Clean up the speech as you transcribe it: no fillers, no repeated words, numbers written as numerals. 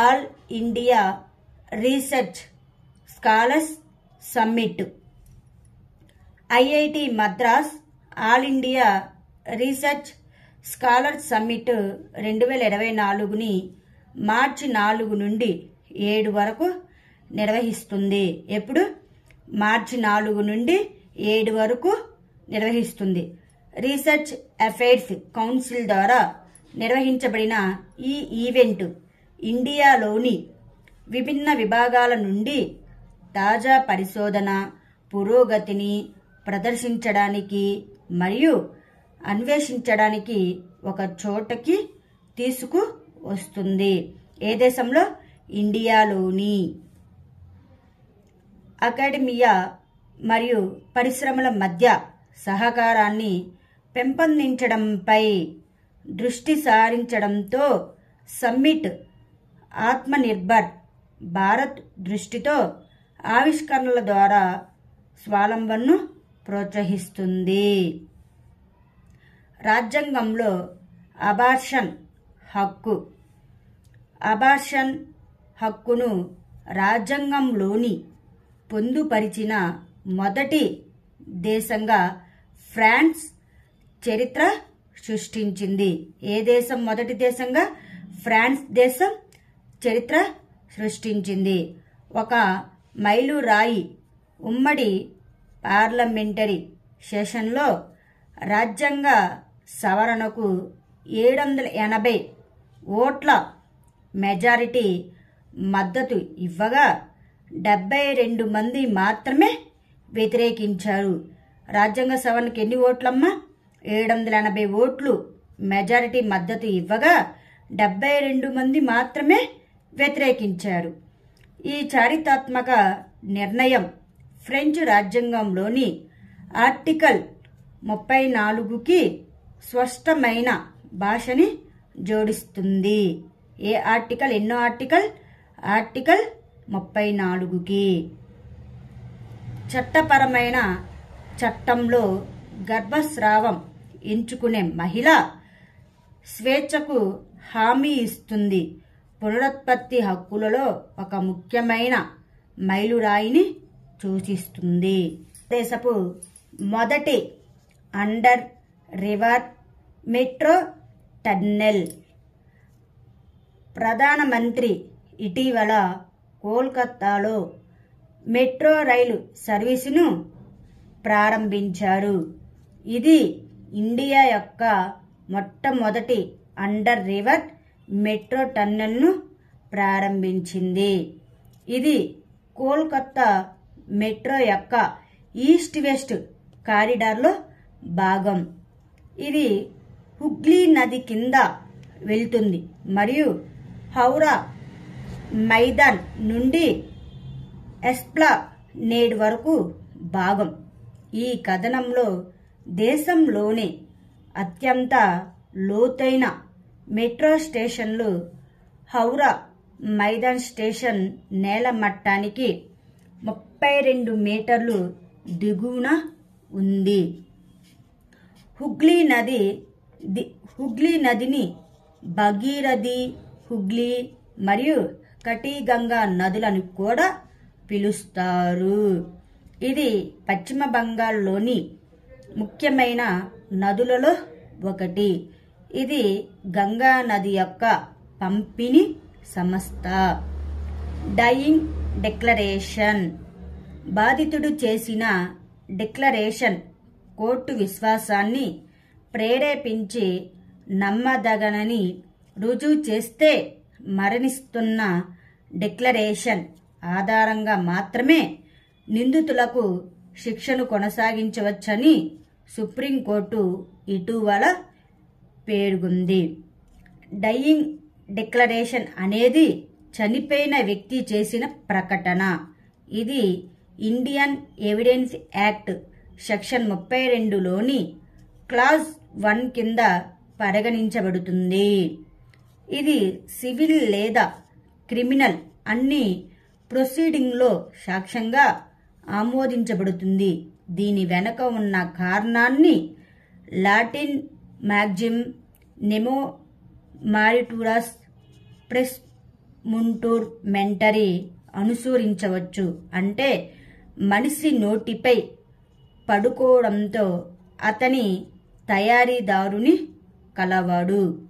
All India research scholars summit. IIT Madras all India research scholars summit 2024ని మార్చి 4 నుండి 7 వరకు నిర్వహిస్తుంది. ఎప్పుడు? మార్చి 4 నుండి 7 వరకు నిర్వహిస్తుంది. రీసెర్చ్ అఫైర్స్ కౌన్సిల్ ద్వారా నిర్వహించబడిన ఈ ఈవెంట్ ఇండియాలోని విభిన్న విభాగాల నుండి తాజా పరిశోధన పురోగతిని ప్రదర్శించడానికి మరియు అన్వేషించడానికి ఒక చోటకి తీసుకు వస్తుంది. ఏ దేశంలో? ఇండియాలోని. అకాడమియా మరియు పరిశ్రమల మధ్య సహకారాన్ని పెంపొందించడంపై దృష్టి సారించడంతో సమ్మిట్ ఆత్మనిర్భర్ భారత్ దృష్టితో ఆవిష్కరణల ద్వారా స్వావలంబనను ప్రోత్సహిస్తుంది. రాజ్యాంగంలో అబార్షన్ హక్కు. అబార్షన్ హక్కును రాజ్యాంగంలోని పొందుపరిచిన మొదటి దేశంగా ఫ్రాన్స్ చరిత్ర సృష్టించింది. ఏ దేశం మొదటి దేశంగా? ఫ్రాన్స్ దేశం చరిత్ర సృష్టించింది. ఒక మైలురాయి ఉమ్మడి పార్లమెంటరీ సెషన్లో రాజ్యాంగ సవరణకు 780 ఓట్ల మెజారిటీ మద్దతు ఇవ్వగా 72 మంది మాత్రమే వ్యతిరేకించారు. రాజ్యాంగ సవరణకు ఎన్ని ఓట్లమ్మా? 780 ఓట్లు మెజారిటీ మద్దతు ఇవ్వగా 72 మంది మాత్రమే వ్యతిరేకించారు. ఈ చారిత్రాత్మక నిర్ణయం ఫ్రెంచ్ రాజ్యాంగంలోని ఆర్టికల్ 34కి స్పష్టమైన భాషని జోడిస్తుంది. ఏ ఆర్టికల్? ఎన్నో ఆర్టికల్? ఆర్టికల్ 34కి. చట్టపరమైన చట్టంలో గర్భస్రావం ఎంచుకునే మహిళ స్వేచ్ఛకు హామీ ఇస్తుంది. పునరుత్పత్తి హక్కులలో ఒక ముఖ్యమైన మైలురాయిని సూచిస్తుంది. దేశపు మొదటి అండర్ రివర్ మెట్రో టన్నెల్. ప్రధానమంత్రి ఇటీవల కోల్కతాలో మెట్రో రైలు సర్వీసును ప్రారంభించారు. ఇది ఇండియా యొక్క మొట్టమొదటి అండర్ రివర్ మెట్రో టన్నెల్ను ప్రారంభించింది. ఇది కోల్కతా మెట్రో యొక్క ఈస్ట్ వెస్ట్ కారిడార్లో భాగం. ఇది హుగ్లీ నది కింద వెళ్తుంది మరియు హౌరా మైదాన్ నుండి ఎస్ప్లానేడ్ వరకు భాగం. ఈ కథనంలో దేశంలోనే అత్యంత లోతైన మెట్రో స్టేషన్లు హౌరా మైదాన్ స్టేషన్ నేల మట్టానికి 32 మీటర్లు దిగువన ఉంది. హుగ్లీ నదిని భగీరథి, హుగ్లీ మరియు కటిగంగా నదులను కూడా పిలుస్తారు. ఇది పశ్చిమ బంగాల్లోని ముఖ్యమైన నదులలో ఒకటి. ఇది గంగా నది యొక్క పంపిణీ సంస్థ. Dying declaration. బాధితుడు చేసిన డిక్లరేషన్ కోర్టు విశ్వాసాన్ని ప్రేరేపించి నమ్మదగనని రుజువు చేస్తే మరణిస్తున్న డిక్లరేషన్ ఆధారంగా మాత్రమే నిందితులకు శిక్షను కొనసాగించవచ్చని సుప్రీంకోర్టు ఇటీవల పేర్కొంది. డయింగ్ డిక్లరేషన్ అనేది చనిపోయిన వ్యక్తి చేసిన ప్రకటన. ఇది ఇండియన్ ఎవిడెన్స్ యాక్ట్ సెక్షన్ 32లోని క్లాజ్ 1 కింద పరిగణించబడుతుంది. ఇది సివిల్ లేదా క్రిమినల్ అన్ని ప్రొసీడింగ్లో సాక్ష్యంగా ఆమోదించబడుతుంది. దీని వెనుక ఉన్న కారణాన్ని లాటిన్ మ్యాక్సిమ్ నెమో మారిటూరస్ ప్రెస్ ముంటూర్ మెంటరీ అనుసరించవచ్చు. అంటే మనిషి నోటిపై పడుకోవడంతో అతని తయారీదారుని కలవాడు.